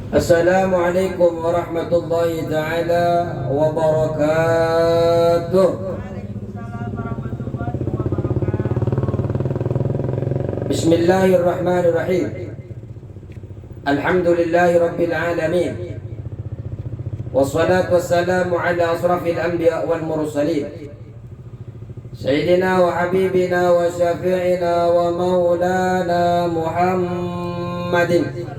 Assalamualaikum warahmatullahi taala wabarakatuh. Bismillahirrahmanirrahim. Alhamdulillahi rabbil alamin. Wassalatu wassalamu ala asrafil anbiya wal mursalin. Sayyidina wa habibina wa syafi'ina wa maulana Muhammadin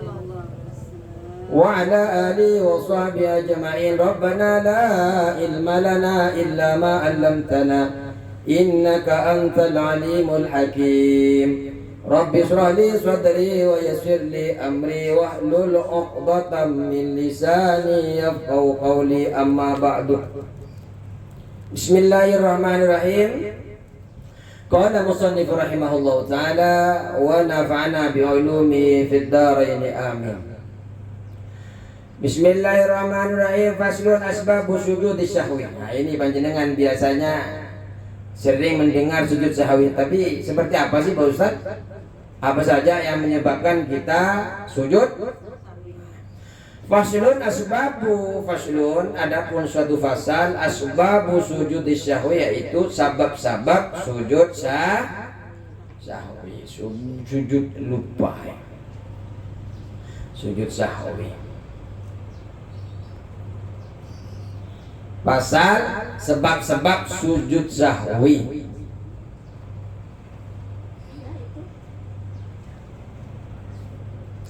wa ala alihi wa sahbihi ajma'in. Rabbana la ilma lana illa ma 'allamtana innaka antal alimul hakim. Rabbi shrah li sadri wa yassir li amri wahlul 'uqdatam min lisani yafqahu qawli, amma ba'du. Bismillahirrahmanirrahim. Qala musannif rahimahullahu ta'ala wa nafa'ana bi ulumi fid dharain, amin. Bismillahirrahmanirrahim. Faslun asbabu sujudi syahwi. Nah, ini panjenengan biasanya sering mendengar sujud sahwi, tapi seperti apa sih Pak Ustaz? Apa saja yang menyebabkan kita sujud? Faslun asbabu, faslun adapun suatu fasal, asbabu sujudi syahwi, yaitu sabab-sabab sujud sahwi, sujud lupa, sujud sahwi. Pasal sebab-sebab sujud sahwi.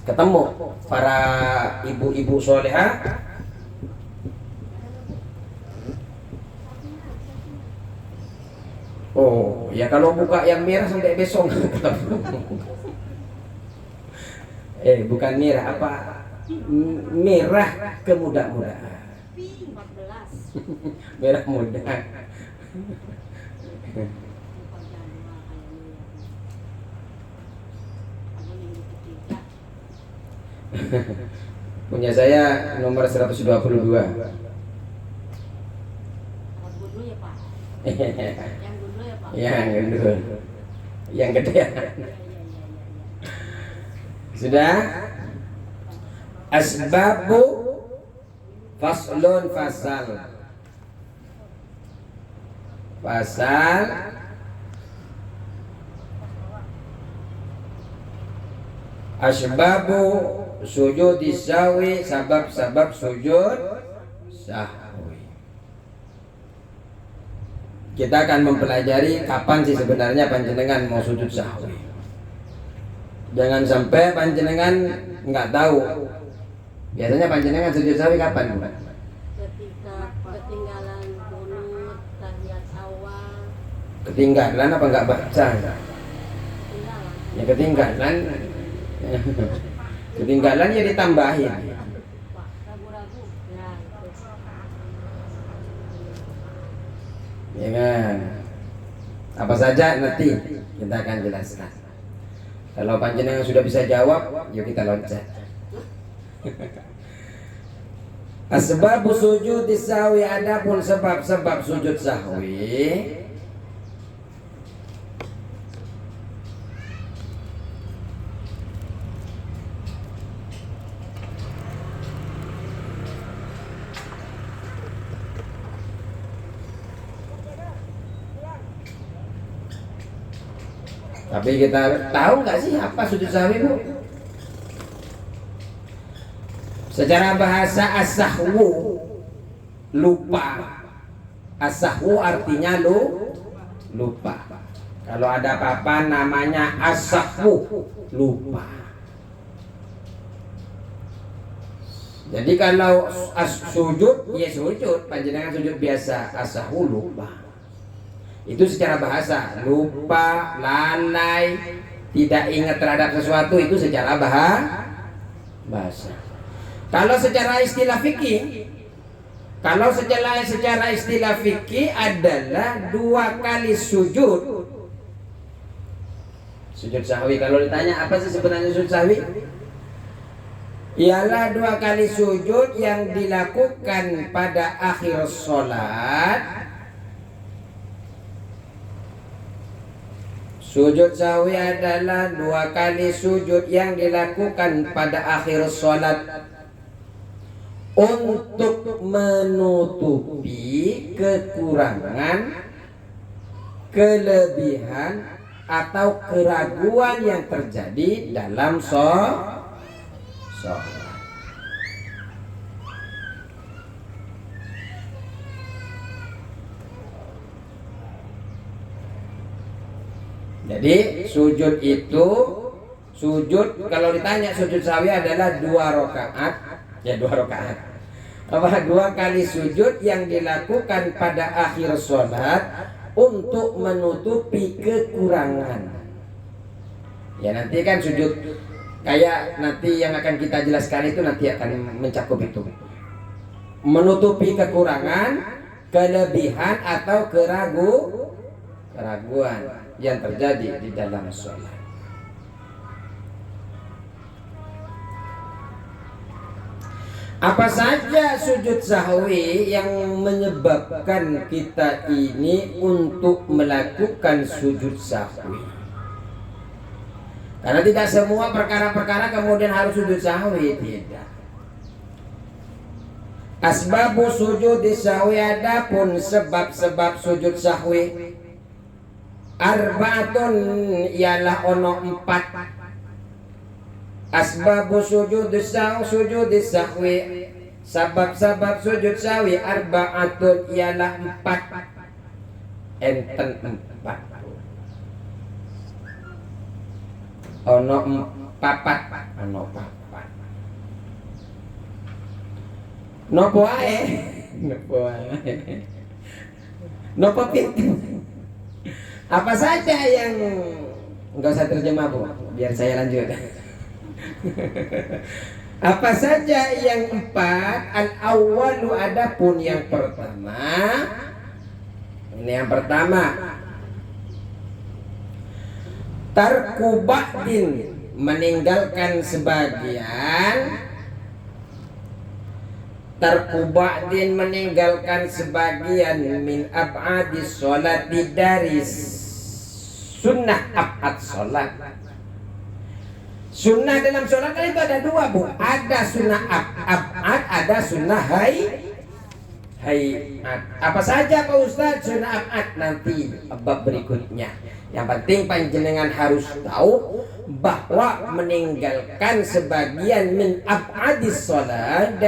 Ketemu para ibu-ibu solehah. Oh, ya kalau buka yang merah sampai besok ketemu. Bukan merah, apa? Merah kemudah-mudahan. Merah muda. Punya saya nomor 122. Yang gendul. Yang gede. Sudah? Asbabu faslun fasal. Pasal asbabu sujud sahwi, sabab-sabab sujud sahwi. Kita akan mempelajari kapan sih sebenarnya panjenengan mau sujud sahwi. Jangan sampai panjenengan nggak tahu. Biasanya panjenengan sujud sahwi kapan, Mbak? Ketinggalan apa enggak baca? Ya ketinggalan. Ketinggalan ya ditambahin. Ya kan? Apa saja nanti kita akan jelaskan. Kalau panjenengan sudah bisa jawab, yuk kita loncat. Asbabu sujud sahwi, adapun sebab-sebab sujud sahwi. Tapi kita tahu nggak sih apa sujud sahwi, Bu? Secara bahasa as-sahwu, lupa. As-sahwu artinya lupa. Kalau ada apa-apa namanya as-sahwu, lupa. Jadi kalau sujud, ya sujud, panjenengan sujud biasa, as-sahwu lupa. Itu secara bahasa, lupa, lalai, tidak ingat terhadap sesuatu, itu secara bahasa. Kalau secara istilah fikih, adalah dua kali sujud. Sujud sahwi, kalau ditanya apa sih sebenarnya sujud sahwi? Ialah dua kali sujud yang dilakukan pada akhir sholat. Sujud sahwi adalah dua kali sujud yang dilakukan pada akhir sholat. untuk menutupi kekurangan, kelebihan atau keraguan yang terjadi dalam sholat. Jadi sujud itu, kalau ditanya sujud sahwi adalah 2 rakaat, ya 2 rakaat. Apa 2 kali sujud yang dilakukan pada akhir sholat untuk menutupi kekurangan. Ya nanti kan sujud kayak nanti yang akan kita jelaskan itu nanti akan mencakup itu. Menutupi kekurangan, kelebihan atau keraguan yang terjadi di dalam sholat. Apa saja sujud sahwi yang menyebabkan kita ini untuk melakukan sujud sahwi? Karena tidak semua perkara-perkara kemudian harus sujud sahwi, tidak. Asbabu sujud sahwi, adapun sebab-sebab sujud sahwi arba'atun ialah ono 4. Asbabu sujud sahwi, sebab-sebab sujud sahwi arba'atun ialah 4. Enten 4. Ono 4. Ono 4. Nopo ae. Nopo pintu. Apa saja yang enggak usah terjemah Bu, biar saya lanjut. Apa saja yang 4? Al-awwalu, adapun yang pertama. Ini yang pertama. Tarku ba'din, meninggalkan sebagian. Tarku ba'din, meninggalkan sebagian min ab'adis sholat, dari sunnah ab'ad sholat. Sunnah dalam sholat kan itu ada 2 Bu. Ada sunnah ab'ad, ada sunnah hayat. Apa saja Pak Ustaz sunnah ab'ad? Nanti bab berikutnya. Yang penting panjenengan harus tahu bahwa meninggalkan sebagian min ab'adis sholat,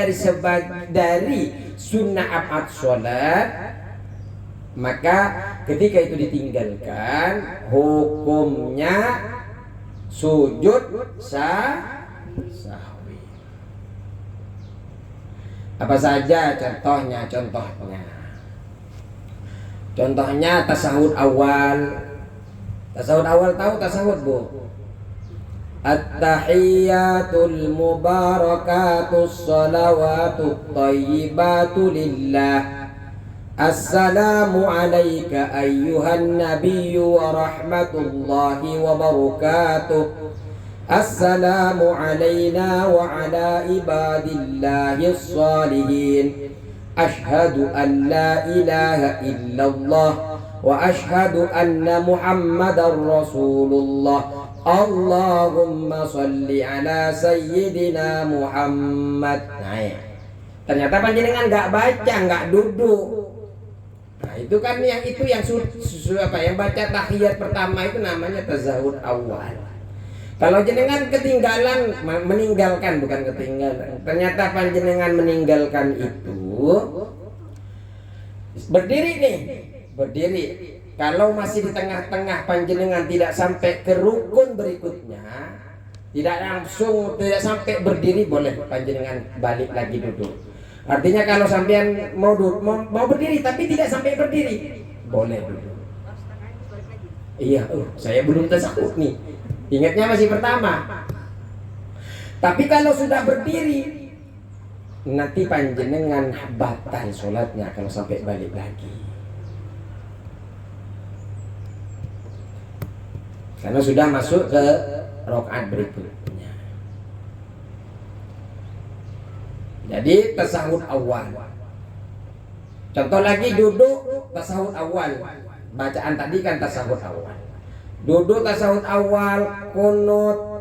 dari sunnah ab'ad sholat, maka ketika itu ditinggalkan hukumnya sujud sahwi. Apa saja contohnya? Contohnya tasahud awal. Tasahud awal tahu tasahud Bu? At-tahiyyatul mubarakatus salawatut thayyibatu lillah. Assalamu alayka ayyuhan nabiyyu wa rahmatullahi wa barakatuh. Assalamu alayna wa ala ibadillahis salihin. Ashhadu an la ilaha illallah wa ashhadu anna Muhammadar Rasulullah. Allahumma salli ala sayyidina Muhammad. Nah, ternyata panjenengan enggak baca, enggak duduk. Nah, itu kan yang yang baca tahiyat pertama itu namanya tazahud awal. Kalau jenengan meninggalkan, bukan ketinggalan. Ternyata panjenengan meninggalkan itu berdiri. Kalau masih di tengah-tengah panjenengan tidak sampai ke rukun berikutnya, tidak sampai berdiri, boleh panjenengan balik lagi duduk. Artinya kalau sampean mau berdiri tapi tidak sampai berdiri, boleh duduk. Iya, saya belum tasawuf nih. Ingatnya masih pertama. Tapi kalau sudah berdiri, nanti panjenengan batal sholatnya kalau sampai balik lagi. Karena sudah masuk ke rakaat berikutnya. Jadi tasahud awal. Contoh lagi duduk tasahud awal. Bacaan tadi kan tasahud awal. Duduk tasahud awal, kunut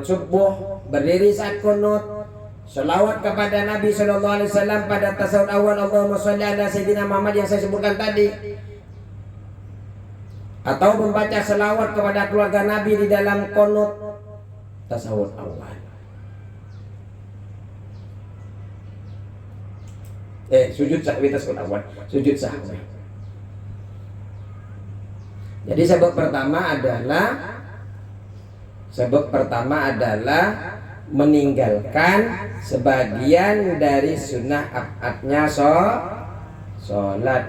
subuh, berdiri saat kunut, selawat kepada Nabi Shallallahu Alaihi Wasallam pada tasawuf awal, Allahumma sholli ala Sayyidina Muhammad yang saya sebutkan tadi, atau membaca selawat kepada keluarga Nabi di dalam qunut tasawuf awal. Sujud sahwi tasawuf awal, sujud sahwi. Jadi sebab pertama adalah meninggalkan sebagian dari sunnah abadnya sholat.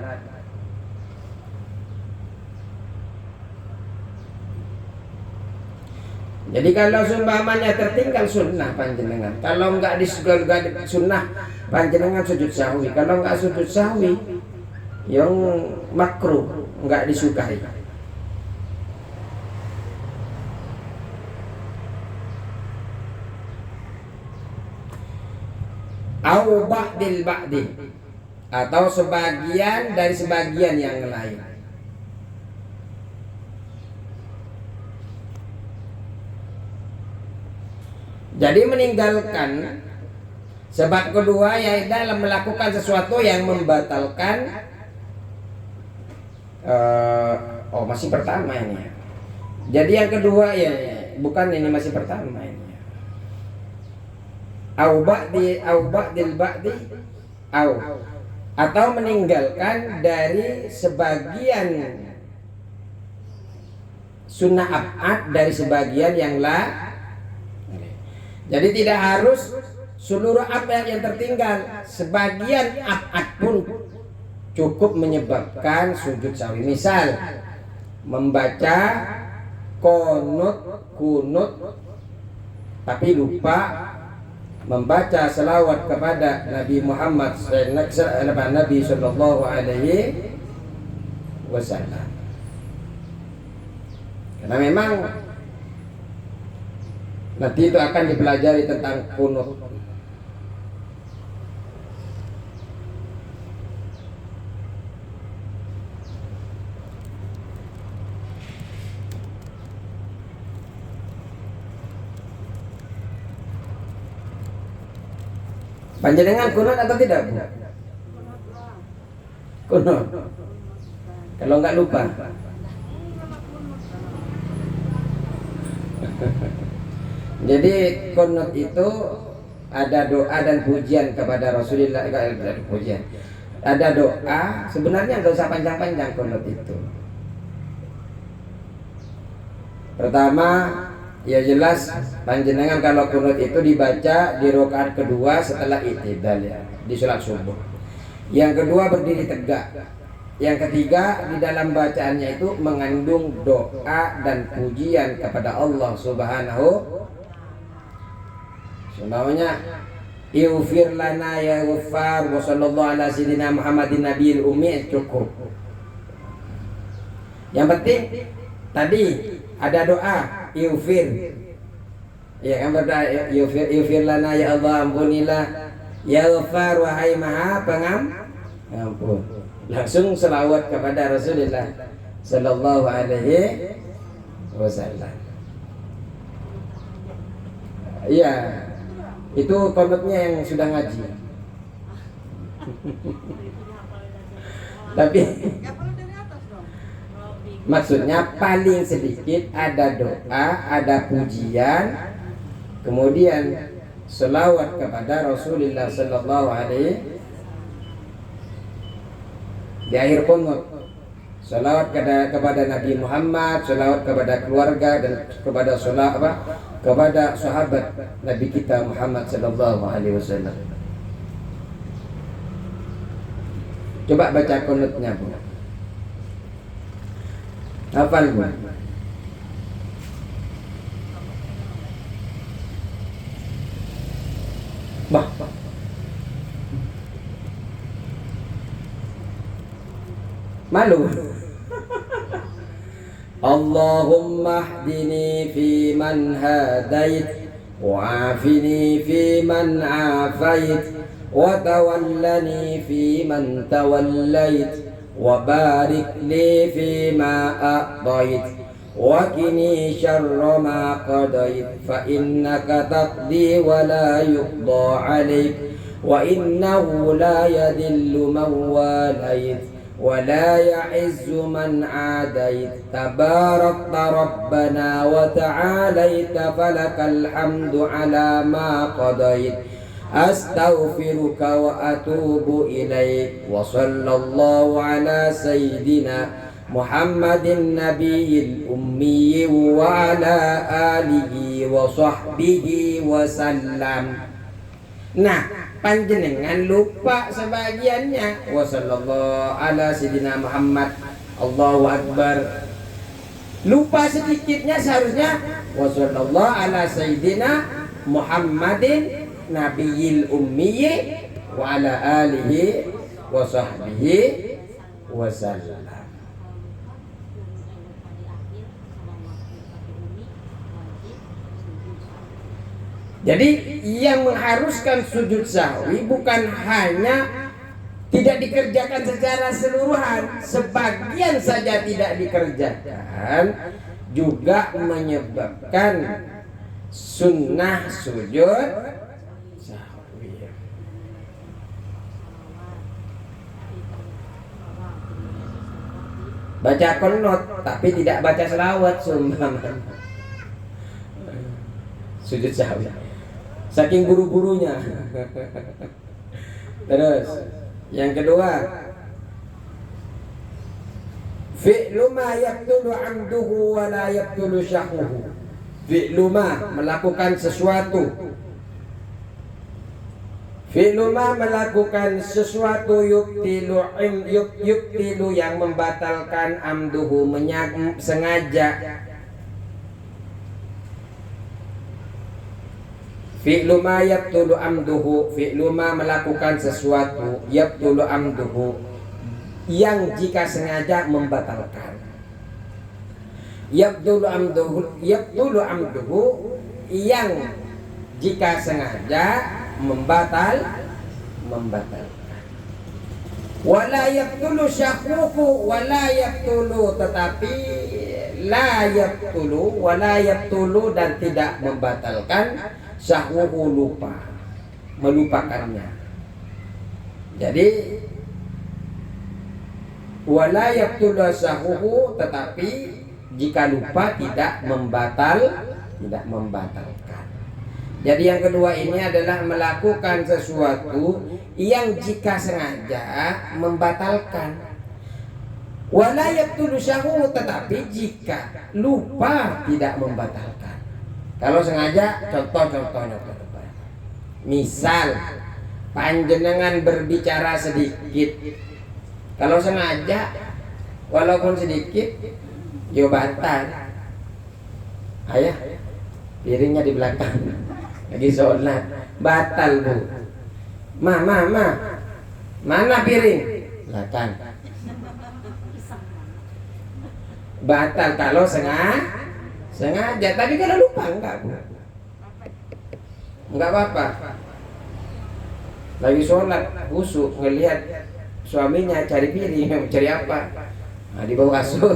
Jadi kalau seumpamanya tertinggal sunnah panjenengan, kalau enggak di sunnah panjenengan sujud sahwi, kalau enggak sujud sahwi yang makruh, enggak disukai. Au ba'dil ba'di, atau sebagian dari sebagian yang lain. Jadi meninggalkan sebab kedua yaitu dalam melakukan sesuatu yang membatalkan masih pertama ini. Jadi yang kedua ya bukan ini, masih pertama ini. Au ba'dil ba'di atau meninggalkan dari sebagian sunnah abad dari sebagian yang lain. Jadi tidak harus seluruh abad yang tertinggal, sebagian abad pun cukup menyebabkan sujud sahwi. Misal membaca kunut tapi lupa membaca selawat kepada Nabi Muhammad Nabi Sallallahu Alaihi Wasallam. Karena memang nanti itu akan dipelajari tentang kunut. Panjenengan kunut atau tidak, Bu? Kunut. Kalau enggak lupa. Jadi kunut itu ada doa dan pujian kepada Rasulullah. Pujian. Ada doa, sebenarnya enggak usah panjang-panjang kunut itu. Pertama, ya jelas panjenengan kalau kunut itu dibaca di rakaat kedua setelah i'tidal ya, di sholat subuh. Yang kedua berdiri tegak. Yang ketiga di dalam bacaannya itu mengandung doa dan pujian kepada Allah Subhanahu. Contohnya ighfir lana ya ghaffar wa sallallahu ala sayyidina Muhammadin nabiyil ummi, cukup. Yang penting tadi ada doa ighfir. Ya kan berdoa ighfir lana ya Allah, ampunilah ya ghaffar, wahai maha pengampun. Langsung selawat kepada Rasulullah sallallahu alaihi wasallam. Iya, itu konotnya yang sudah ngaji. Tapi maksudnya paling sedikit ada doa, ada pujian, kemudian selawat kepada Rasulullah sallallahu alaihi. Di akhir qunut selawat kepada Nabi Muhammad, selawat kepada keluarga dan kepada kepada sahabat Nabi kita Muhammad sallallahu alaihi wasallam. Coba baca qunutnya, Bu. Hafal, Bu? Bah. Malu. Allahumma hdini fi man hadait, wa'afini fi man afait, wa tawallani fi man tawallait, wa barik li fi ma a'tait, وقني شر ما قضيت فإنك تقضي ولا يقضى عليك وإنه لا يذل من واليت ولا يعز من عاديت تباركت ربنا وتعاليت فلك الحمد على ما قضيت أستغفرك وأتوب إليك وصلى الله على سيدنا محمد النبي الأمي وعلى آله وصحبه وسلم. Nah, panjenengan lupa sebagiannya. Wassallallahu ala sayyidina Muhammad. Allahu akbar. Lupa sedikitnya seharusnya wassallallahu ala sayyidina Muhammadin nabiyil ummi wa ala alihi wa sahbihi wasallam. Jadi yang mengharuskan sujud sahwi bukan hanya tidak dikerjakan secara seluruhan, sebagian saja tidak dikerjakan juga menyebabkan sunnah sujud sahwi. Baca qunut tapi tidak baca selawat sumpah. Sujud sahwi. Saking buru-burunya. Terus yang kedua, fi'lu ma yaqtulu 'amduhu wa la yaqtulu syahwuhu. Fi'lu ma melakukan sesuatu. Fi'lu ma melakukan sesuatu yuktilu yang membatalkan amduhu sengaja. Fi'lu ma yabtulu amduhu, fi'lu ma melakukan sesuatu yabtulu amduhu yang jika sengaja membatalkan. Yabtulu amduhu yang jika sengaja membatalkan. Wala yabtulu syahwuhu wala yabtulu, tetapi la yabtulu wala yabtulu dan tidak membatalkan syahwuhu, lupa, melupakannya. Jadi wala yabtulu syahwuhu, tetapi jika lupa tidak membatalkan. Jadi yang kedua ini adalah melakukan sesuatu yang jika sengaja membatalkan. Wala yabtulu syahwuhu, tetapi jika lupa tidak membatalkan. Kalau sengaja, contohnya, misal panjenengan berbicara sedikit, kalau sengaja, walaupun sedikit, yo batal. Ayah, piringnya di belakang, lagi sholat, batal bu. Ma, mana piring? Belakang. Batal kalau sengaja, tapi kalau lupa enggak apa-apa. Lagi sholat khusyuk ngelihat suaminya cari piring, cari apa? Nah, di bawah kasur.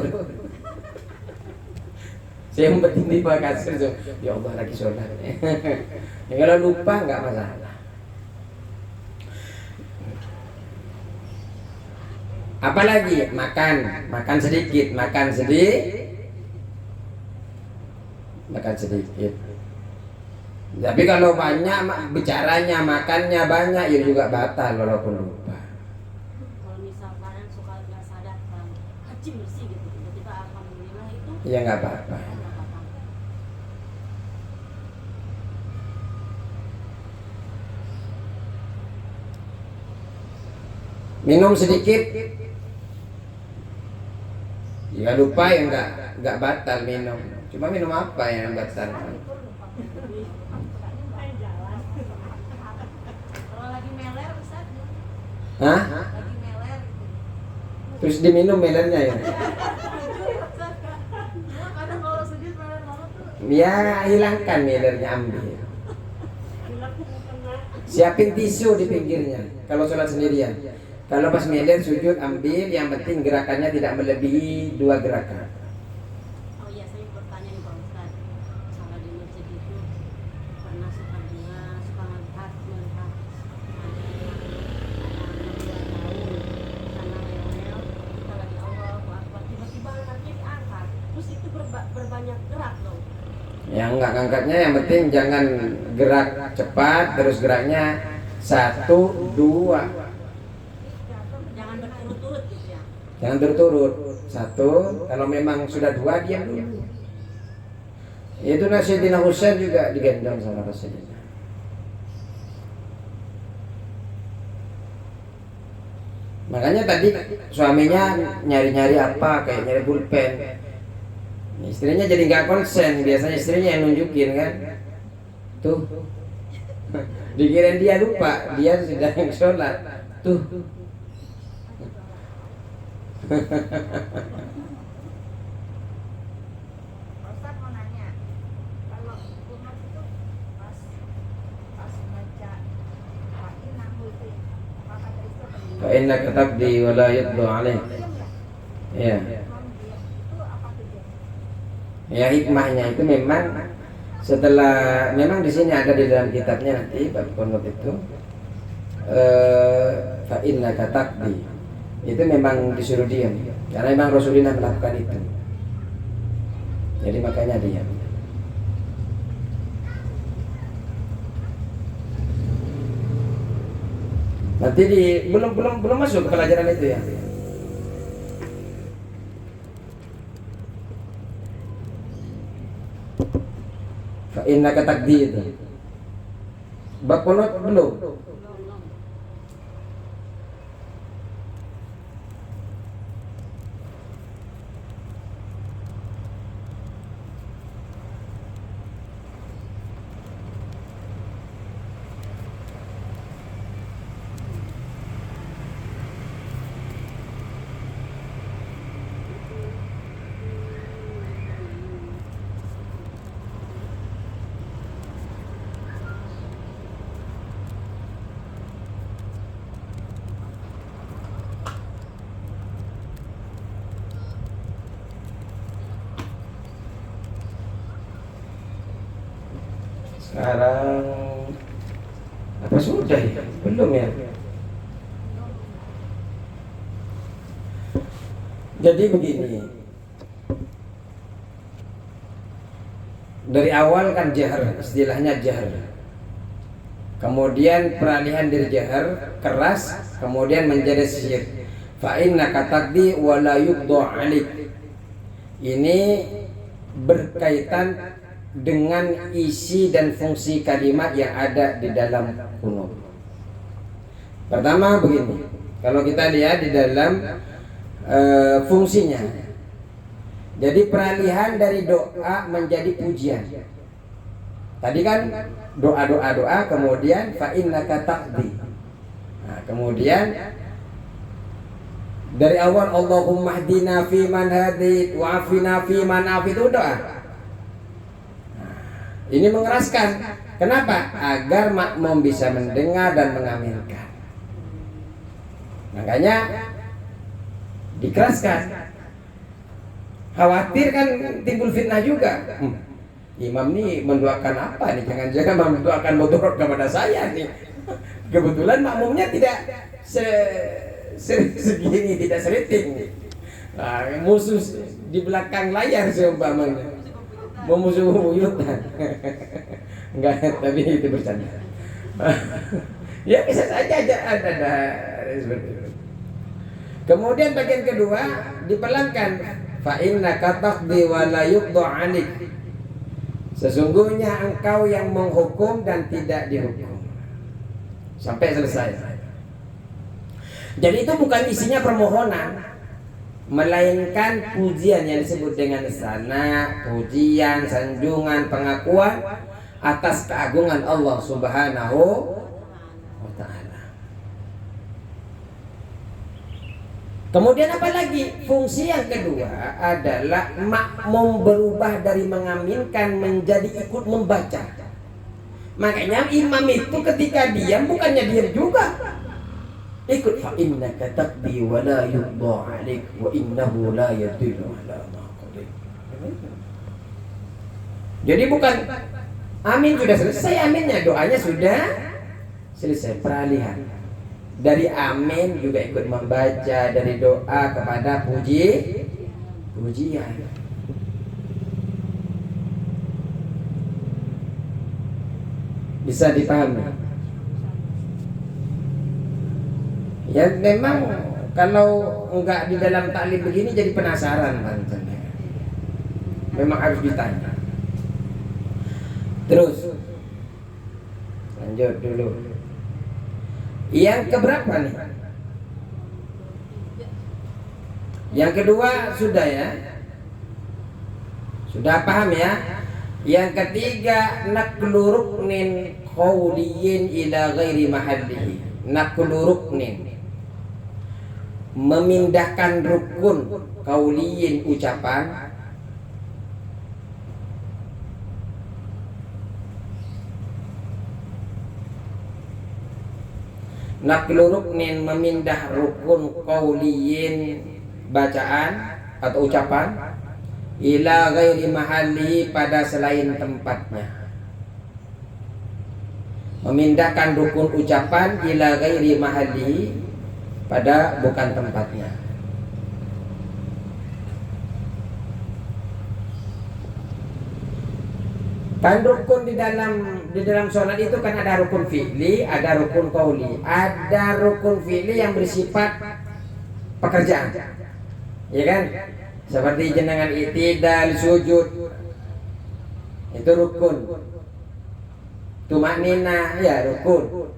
Saya yang penting di bawah kasur. Ya Allah, lagi sholat. Ya, kalau lupa enggak masalah. Apalagi makan sedikit. Tapi kalau banyak bicaranya, makannya banyak, ya juga batal walaupun lupa. Kalau misalkan suka nggak sadar, haji bersih gitu, tiba-tiba alhamdulillah itu. Ya nggak apa-apa. Minum sedikit, jika lupa ya nggak batal minum. Cuma minum apa yang batal? Kalau lagi meler, Ustaz. Hah? Lagi meler. Terus diminum melernya ya? Kadang kalau sujud meler banget tuh. Ya hilangkan melernya, ambil. Siapin tisu di pinggirnya kalau sholat sendirian. Kalau pas meler sujud ambil, yang penting gerakannya tidak melebihi 2 gerakan. Oh iya, saya Yang enggak ngangkatnya yang penting jangan gerak cepat, terus geraknya 1, 2. Jangan berturut-turut gitu ya. Jangan berturut. 1, kalau memang sudah 2 diam dulu. Itu Sayyidina Husain juga digendong sama Rasulullah. Makanya tadi suaminya nyari-nyari apa, kayak nyari pulpen. Istrinya jadi nggak konsen, biasanya istrinya yang nunjukin kan. Tuh, dikirain dia lupa, dia sedang sholat. Tuh. Ustaz mau nanya, kalau kunut itu pas baca Fa'innahu itu apa kata itu? Fa innaka tabdi wa la yudlu alaik. Ya. Itu apa tujuannya? Ya, hikmahnya itu memang setelah memang di sini ada di dalam kitabnya nanti bab kunut itu fa innaka tabdi. Itu memang disuruh diam karena memang Rasulullah melakukan itu. Jadi makanya diam. Nanti belum masuk ke pelajaran itu ya. Fa innaka taqdi itu. Bab kunut belum. Sekarang apa sudah ya? Belum ya? Jadi begini. Dari awal kan jahar, istilahnya jahar. Kemudian peralihan dari jahar keras, kemudian menjadi sir. Fa innaka taqdi wa la yuqda 'alaik. Ini berkaitan dengan isi dan fungsi kalimat yang ada di dalam kunut. Pertama begini, kalau kita lihat di dalam fungsinya, jadi peralihan dari doa menjadi pujian. Tadi kan doa, kemudian fa innaka taqdi. Nah, kemudian dari awal Allahumma hdina fi man hadait wa afina fi man afit, itu doa. Ini mengeraskan. Kenapa? Agar makmum bisa mendengar dan mengaminkan. Makanya dikeraskan. Khawatir kan timbul fitnah juga. Imam nih mendoakan apa nih? Jangan-jangan mendoakan mudarat kepada saya nih. Kebetulan makmumnya tidak segini, tidak seriting. Nah, musuh di belakang layar seumpamanya. Memusuh buyutan. Enggak, tapi itu bercanda. Ya bisa saja ada seperti itu. Kemudian bagian kedua dipelankan. Fa innaka taqdi wa la yuqda 'alaik. Sesungguhnya engkau yang menghukum dan tidak dihukum. Sampai selesai. Jadi itu bukan isinya permohonan, melainkan pujian yang disebut dengan sana, pujian, sanjungan, pengakuan atas keagungan Allah Subhanahu wa ta'ala. Kemudian apa lagi? Fungsi yang kedua adalah makmum berubah dari mengaminkan menjadi ikut membaca. Makanya imam itu ketika diam bukannya diam juga, ikut. Fa innaka taqdi wa la yuqda 'alaik wa innahu la yadillu 'ala ma qadir. Jadi bukan amin sudah selesai, aminnya, doanya sudah selesai. Peralihan dari amin juga ikut membaca, dari doa kepada pujian. Bisa dipahami. Ya memang kalau enggak di dalam taklim begini jadi penasaran Banten. Memang harus ditanya. Terus lanjut dulu. Yang keberapa nih? Yang kedua sudah ya. Sudah paham ya? Yang ketiga naqlu ruknin qawliyin ila ghairi mahallihi. Naqlu ruknin, memindahkan rukun qawliyin ucapan naqlu ruknin, memindah rukun qawliyin bacaan atau ucapan ila ghairi mahalli, pada selain tempatnya. Memindahkan rukun ucapan ila ghairi mahalli, pada bukan tempatnya. Kan rukun di dalam sholat itu kan ada rukun fi'li, ada rukun qauli, ada rukun fi'li yang bersifat pekerjaan, ya kan? Seperti jenengan i'tidal, sujud, itu rukun. Tumaknina, ya rukun.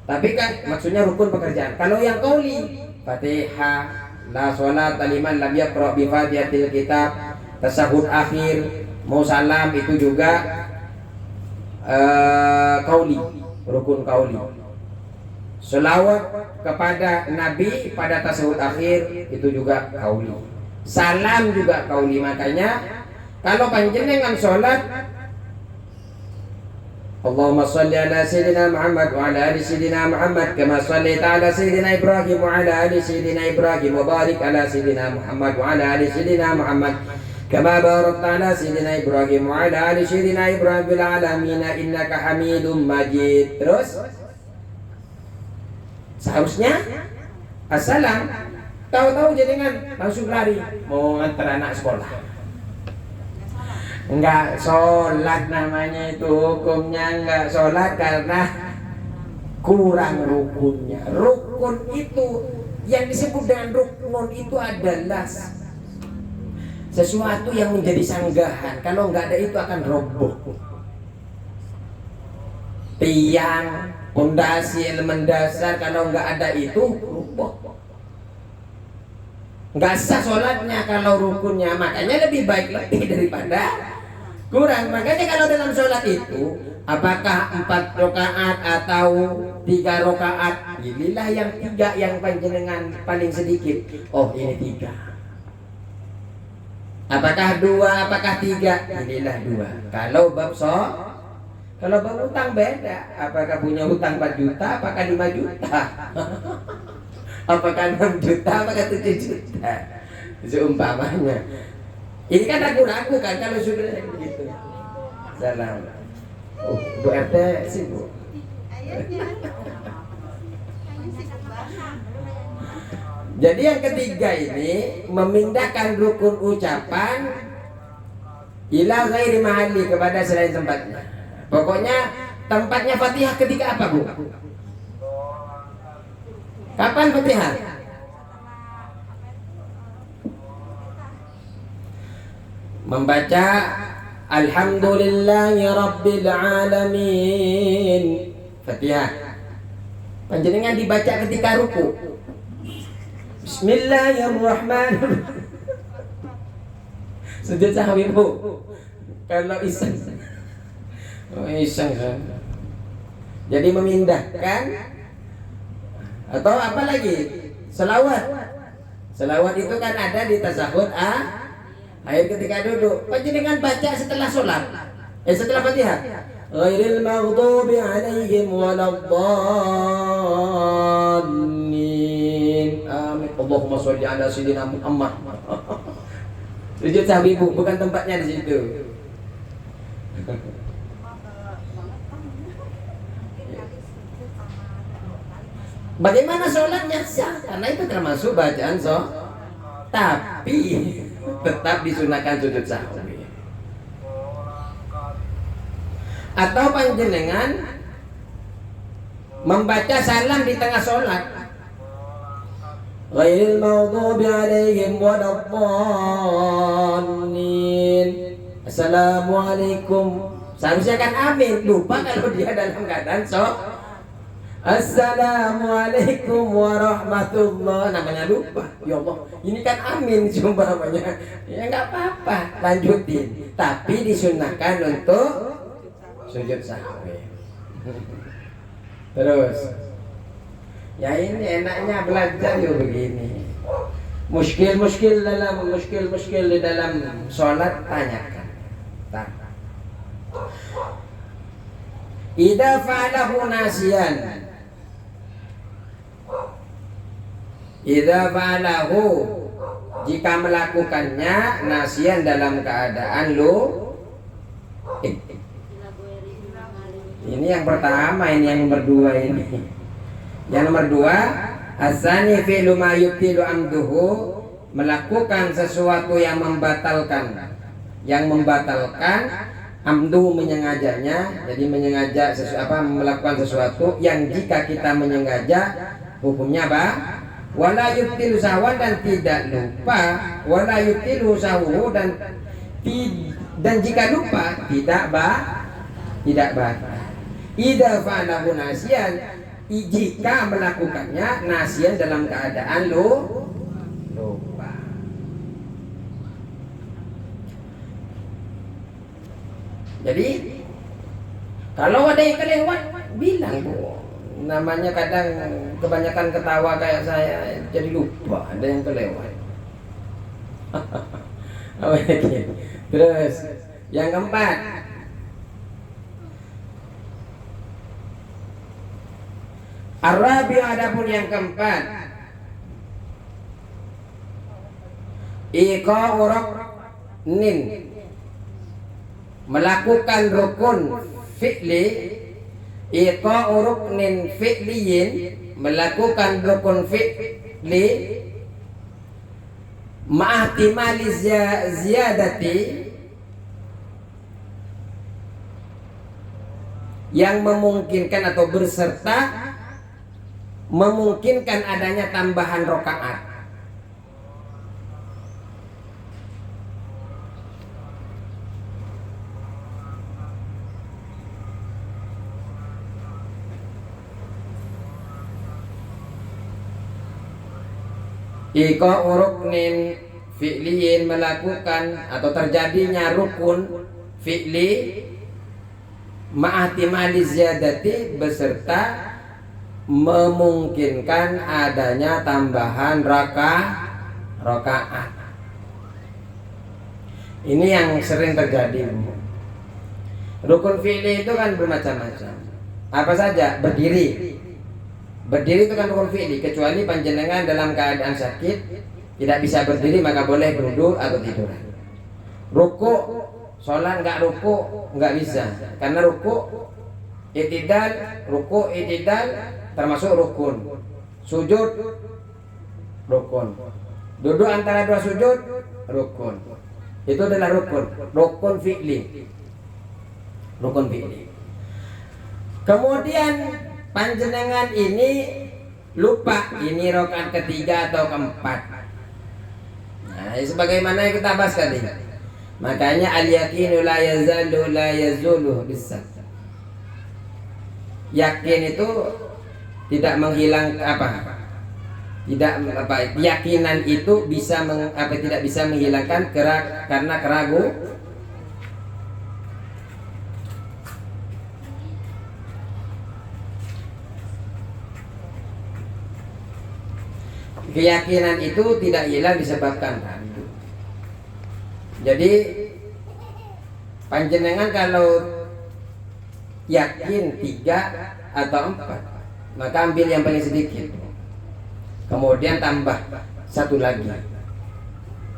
Tapi kan maksudnya rukun pekerjaan. Kalau yang qauli, Fatihah, la sholat liman lam yaqra bi fatihatil kitab, tasahud akhir, mau salam, itu juga qauli, rukun qauli. Selawat kepada Nabi pada tasahud akhir, itu juga qauli. Salam juga qauli. Makanya kalau panjenengan sholat, Allahumma shalli ala sayyidina Muhammad wa ala ali sayyidina Muhammad kama shallaita ala sayyidina Ibrahim wa ala ali sayyidina Ibrahim wa barik ala sayyidina Muhammad wa ala ali sayyidina Muhammad kama barakta ala sayyidina Ibrahim wa ala ali sayyidina Ibrahim fil alamin innaka Hamidum Majid. Terus seharusnya assalam, tahu-tahu jenengan langsung lari mau ngantar anak sekolah. Enggak sholat namanya, itu hukumnya enggak sholat karena kurang rukunnya. Rukun itu, yang disebut dengan rukun itu adalah sesuatu yang menjadi sanggahan. Kalau enggak ada itu akan roboh. Tiang, pondasi, elemen dasar, kalau enggak ada itu roboh. Enggak sah sholatnya kalau rukunnya. Makanya lebih baik lebih daripada kurang. Makanya kalau dalam sholat itu, apakah 4 rakaat atau 3 rakaat, pilihlah yang 3 yang panjenengan paling sedikit. Oh ini 3. Apakah 2, apakah 3, pilihlah 2. Kalau bab kalau bab utang beda. Apakah punya hutang 4 juta, apakah 5 juta, apakah 6 juta, apakah 7 juta, seumpamanya. Ini kan ragu-ragu kan kalau sudah begitu. Salam. Oh, Bu RT sibuk. Jadi yang ketiga ini memindahkan rukun ucapan ila ghairi mahalli, kepada selain tempatnya. Pokoknya tempatnya Fatihah ketika apa, Bu? Kapan Fatihah? Membaca Alhamdulillahi Rabbil Alamin, Fatihah. Panjenengan dibaca ketika ruku. Bismillahirrahmanirrahim. Sujud sahwi, Bu. Kalau iseng. Oh, iseng kan. Jadi memindahkan. Atau apa lagi? Selawat. Selawat itu kan ada di tasahud akhir ketika duduk. Panjenengan baca setelah sholat, setelah Fatihah. Ghairil maghdubi alaihim waladdallin. Amin. Allahumma sholli ala sayyidina Muhammad. Sujud sahwi, Bu, bukan tempatnya di situ. Bagaimana sholatnya sah? Karena itu termasuk bacaan tapi tetap disunahkan sujud sahwi. atau panjenengan membaca salam di tengah sholat, ghairil maghdubi alaihim waladdallin, assalamualaikum, seharusnya kan amin. Lupa kalau dia dalam keadaan assalamualaikum warahmatullah, namanya lupa. Ya Allah, ini kan amin umpamanya. Ya nggak apa-apa, lanjutin. Tapi disunahkan untuk sujud sahwi. Terus, ya ini enaknya belajar yuk begini. Muskil di dalam sholat tanyakan. Idza fa'alahu nasiyan, idza fa'alahu, jika melakukannya nasiyan dalam keadaan ini yang pertama, ini yang nomor 2 ini. Yang nomor 2, asani fi'lu ma yubtilu amduhu, melakukan sesuatu yang membatalkan amdu, menyengajanya. Jadi menyengaja melakukan sesuatu yang jika kita menyengaja hukumnya apa? Wala yubtilu sahwan, dan tidak lupa. Wala yubtilu sahwu, dan jika lupa tidak batal. Idza fa'alahu nasiyan, jika melakukannya nasiyan dalam keadaan lupa. Jadi kalau ada yang kelewat bilang, Bu. Namanya kadang kebanyakan ketawa kayak saya jadi lupa, ada yang kelewat. Terus yang keempat, Arabi, adapun yang keempat, iqa'u ruknin, melakukan rukun fi'li, iqa'u ruknin fi'liyin, melakukan rukun fi'li ma'ahtimali ziyadati, yang memungkinkan atau berserta memungkinkan adanya tambahan rakaat. Iqa'u ruknin fi'liyin, melakukan atau terjadinya rukun fi'li ma'ahtimali ziyadati, beserta memungkinkan adanya tambahan rakaat. Ini yang sering terjadi. Rukun fi'li itu kan bermacam-macam. Apa saja? Berdiri itu kan rukun fi'li, kecuali panjenengan dalam keadaan sakit tidak bisa berdiri, maka boleh duduk atau tidur. Ruku, sholat nggak ruku nggak bisa, karena ruku itidal termasuk rukun. Sujud rukun, duduk antara dua sujud rukun. Itu adalah rukun fi'li. Kemudian panjenengan ini lupa, ini rakaat ketiga atau keempat. Nah, sebagaimana yang kita bahas tadi. Makanya al-yaqinu la yazalu la yazulu bis-syak. Yakin itu tidak menghilang keyakinan itu tidak bisa menghilangkan karena keraguan. Keyakinan itu tidak hilang disebabkan ragu. Jadi panjenengan kalau yakin 3 atau 4, maka ambil yang paling sedikit, kemudian tambah 1 lagi.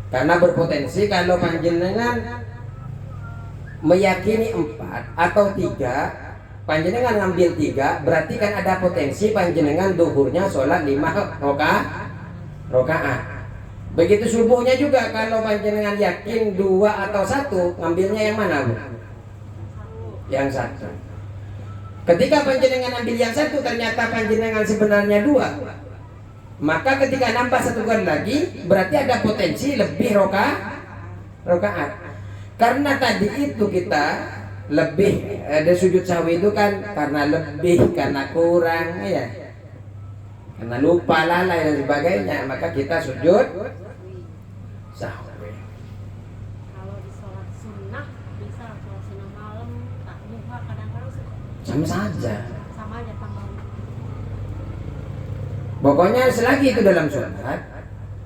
Karena berpotensi kalau panjenengan meyakini 4 atau 3, panjenengan ngambil 3, berarti kan ada potensi panjenengan duhurnya sholat 5 rakaat. Begitu subuhnya juga, kalau panjenengan yakin 2 atau 1, ngambilnya yang mana, Bu? yang satu. Ketika panjenengan ambil yang satu, ternyata panjenengan sebenarnya dua. Maka ketika nambah satu kali lagi, berarti ada potensi lebih rokaat. Karena tadi itu kita lebih ada sujud sahwi itu kan karena lebih, karena kurang ya. Karena lupa, lalai dan sebagainya, maka kita sujud sahwi. Kalau di sholat sunnah bisa, sholat sunnah malam tak duha kadang-kadang Sama saja. sama aja tambah. Pokoknya selagi itu dalam sholat,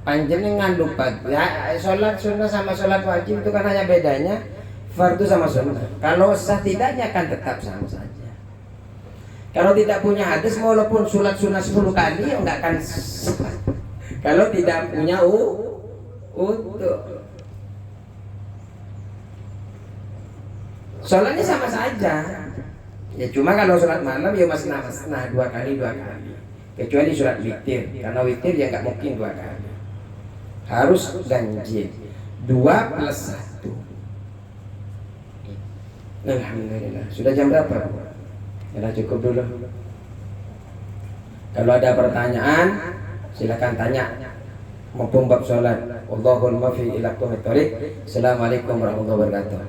panjenengan lupa ya, sholat sunnah sama sholat wajib itu kan hanya bedanya fardu sama sunnah. Kalau sah tidaknya kan tetap sama saja. Kalau tidak punya hadis, walaupun sholat sunnah 10 kali ya enggak akan sah. Kalau tidak punya untuk sholatnya sama saja. Ya cuma kalau sholat malam ya masih nah 2 kali. Kecuali sholat witir, karena witir ya nggak mungkin 2 kali. Harus ganjil 2 plus 1. Alhamdulillah. Sudah jam berapa? Ya cukup dulu. Kalau ada pertanyaan silakan tanya. Maupun bab sholat. Allahul muwaffiq ila aqwamit thoriq. Assalamualaikum warahmatullahi wabarakatuh.